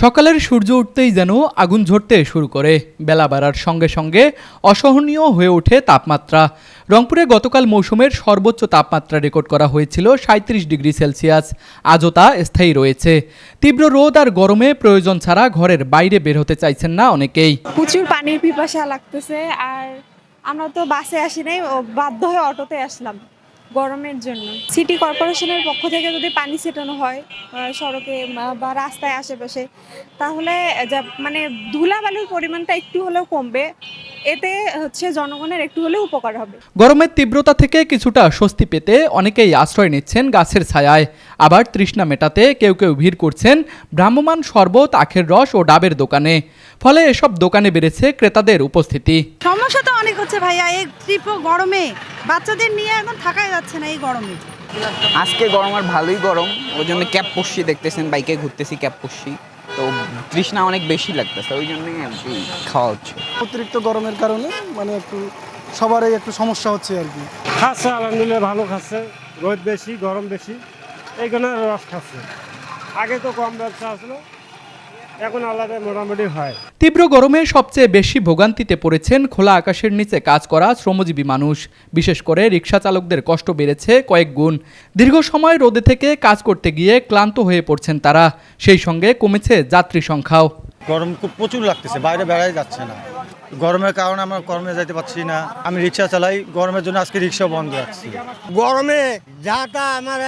সকালের সূর্য উঠতেই যেন আগুন ঝরতে শুরু করে। বেলা বাড়ার সঙ্গে সঙ্গে অসহনীয় হয়ে ওঠে তাপমাত্রা। রংপুরে গতকাল মৌসুমের সর্বোচ্চ তাপমাত্রা রেকর্ড করা হয়েছিল 37 ডিগ্রি সেলসিয়াস। আজও তা স্থায়ী রয়েছে। তীব্র রোদ আর গরমে প্রয়োজন ছাড়া ঘরের বাইরে বের হতে চাইছেন না অনেকেই। প্রচুর পানির পিপাসা লাগতেছে, আর আমরা তো বাসে আসি নাই, বাধ্য হয়ে অটোতে আসলাম গরমের জন্য। সিটি কর্পোরেশনের পক্ষ থেকে যদি পানি ছেটানো হয় সড়কে বা রাস্তায় আশেপাশে, তাহলে মানে ধুলাবালুর পরিমাণটা একটু হলেও কমবে। এতে জনগণের একটু হলেও উপকার হবে। গরমের তীব্রতা থেকে কিছুটা স্বস্তি পেতে অনেকেই আশ্রয় নিচ্ছেন গাছের ছায়ায়। আবার তৃষ্ণা মেটাতে কেউ কেউ ভিড় করছেন ভ্রাম্যমাণ শরবত, আখের রস ও ডাবের দোকানে। ফলে এসব দোকানে বেড়েছে ক্রেতাদের উপস্থিতি। সমস্যা তো অনেক হচ্ছে ভাইয়া, এই তীব্র গরমে বাচ্চাদের নিয়ে এখন থাকাই যাচ্ছে না এই গরমে। আজকে গরম আর ভালোই গরম, ওই জন্য ক্যাব পরছি, দেখতেছেন বাইকে ঘুরতেছি ক্যাব পরছি, তো তৃষ্ণা অনেক বেশি লাগতেছে, ওই জন্যই আর কি খাওয়া হচ্ছে। অতিরিক্ত গরমের কারণে মানে একটু সবারই একটু সমস্যা হচ্ছে আর কি। খাচ্ছে আলহামদুলিল্লাহ, ভালো খাচ্ছে। রোদ বেশি, গরম বেশি, এই কারণে রস খাচ্ছে। আগে তো কম ব্যবসা আসলো, এখন আলাদা মোটামুটি হয়। তীব্র গরমে সবচেয়ে বেশি ভোগান্তিতে পড়েছেন খোলা আকাশের নিচে কাজ করা শ্রমজীবী মানুষ। বিশেষ করে রিকশা চালকদের কষ্ট বেড়েছে কয়েক গুণ। দীর্ঘ সময় রোদে থেকে কাজ করতে গিয়ে ক্লান্ত হয়ে পড়ছেন তারা। সেই সঙ্গে কমেছে যাত্রী সংখ্যাও। গরম খুব প্রচুর লাগতেছে, বাইরে বেড়াই যাচ্ছে না। গরমের কারণে আমরা কর্মে যাইতে পারছি না। আমি রিক্সা চালাই, গরমের জন্য আজকে রিক্সা বন্ধ রাখছি। গরমে যাটা আমার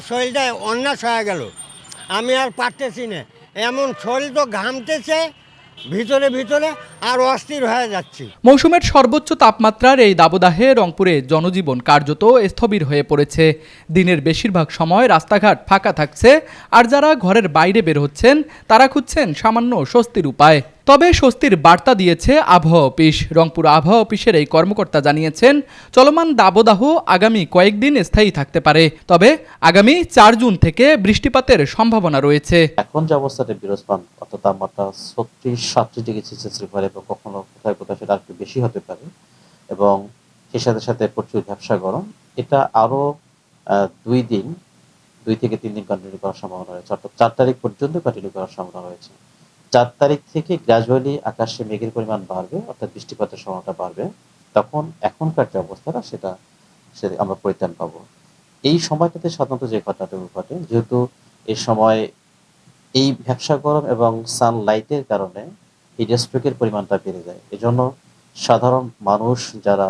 শরীরটা অন্যাস হয়ে গেল, আমি আর পারতেছি না। এমন শরীর তো ঘামতেছে ভিতরে ভিতরে, আর অস্থির হয়ে যাচ্ছি। মৌসুমের সর্বোচ্চ তাপমাত্রার এই দাবদাহে রংপুরে জনজীবন কার্যত স্থবির হয়ে পড়েছে। দিনের বেশিরভাগ সময় রাস্তাঘাট ফাঁকা থাকছে, আর যারা ঘরের বাইরে বের হচ্ছেন তারা খুঁজছেন সামান্য স্বস্তির উপায়। তবে স্বস্তির বার্তা দিয়েছে আবহাওয়া অফিস। রংপুর আবহাওয়া অফিসের এই কর্মকর্তা জানিয়েছেন, চলমান দাবদাহ আগামী কয়েকদিন স্থায়ী থাকতে পারে। তবে আগামী 4 জুন থেকে বৃষ্টিপাতের সম্ভাবনা রয়েছে। এখন যে অবস্থাতে বিরাজমান, অর্থাৎ তাপমাত্রা 36-37 ডিগ্রি সেলসিয়াস পারে, এবং কখনো কোথায় কোথায় সেটা একটু বেশি হতে পারে, এবং সেই সাথে সাথে প্রচুর ভ্যাপসা গরম। এটা আরো 2 থেকে 3 দিন কন্টিনিউ করার সম্ভাবনা রয়েছে, অর্থাৎ 4 তারিখ পর্যন্ত কন্টিনিউ করার সম্ভাবনা রয়েছে। 4 তারিখ থেকে গ্র্যাজুয়ালি আকাশে মেঘের পরিমাণ বাড়বে, অর্থাৎ বৃষ্টিপাতের সম্ভাবনা বাড়বে। তখন এখনকার যে অবস্থাটা সেটা আমরা পরিত্রাণ পাবো। এই সময়টাতে সাধারণত যে ঘটনাটা ঘটে, যেহেতু এই সময় এই ভ্যাপসা গরম এবং সানলাইটের কারণে হিটস্ট্রোকের পরিমাণটা বেড়ে যায়। এজন্য সাধারণ মানুষ যারা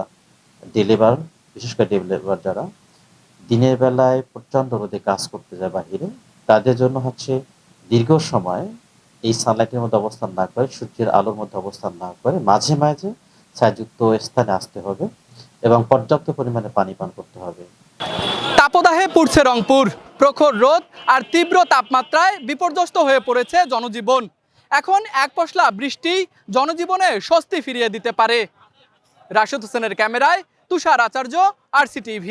ডেলিভার, বিশেষ করে ডেলিভার যারা দিনের বেলায় প্রচণ্ড রোদে কাজ করতে যায় বাহিরে, তাদের জন্য দীর্ঘ সময় এই সানলাইটের মধ্যে অবস্থান না করে, সূর্যের আলোর মধ্যে অবস্থান না করে মাঝে মাঝে ছায়াযুক্ত স্থানে আসতে হবে এবং পর্যাপ্ত পরিমাণে পানি পান করতে হবে। তাপদাহে পুড়ছে রংপুর। প্রখর রোদ আর তীব্র তাপমাত্রায় বিপর্যস্ত হয়ে পড়েছে জনজীবন। এখন এক পশলা বৃষ্টি জনজীবনে স্বস্তি ফিরিয়ে দিতে পারে। রাশেদ হোসেনের ক্যামেরায় তুষার আচার্য, RCTV।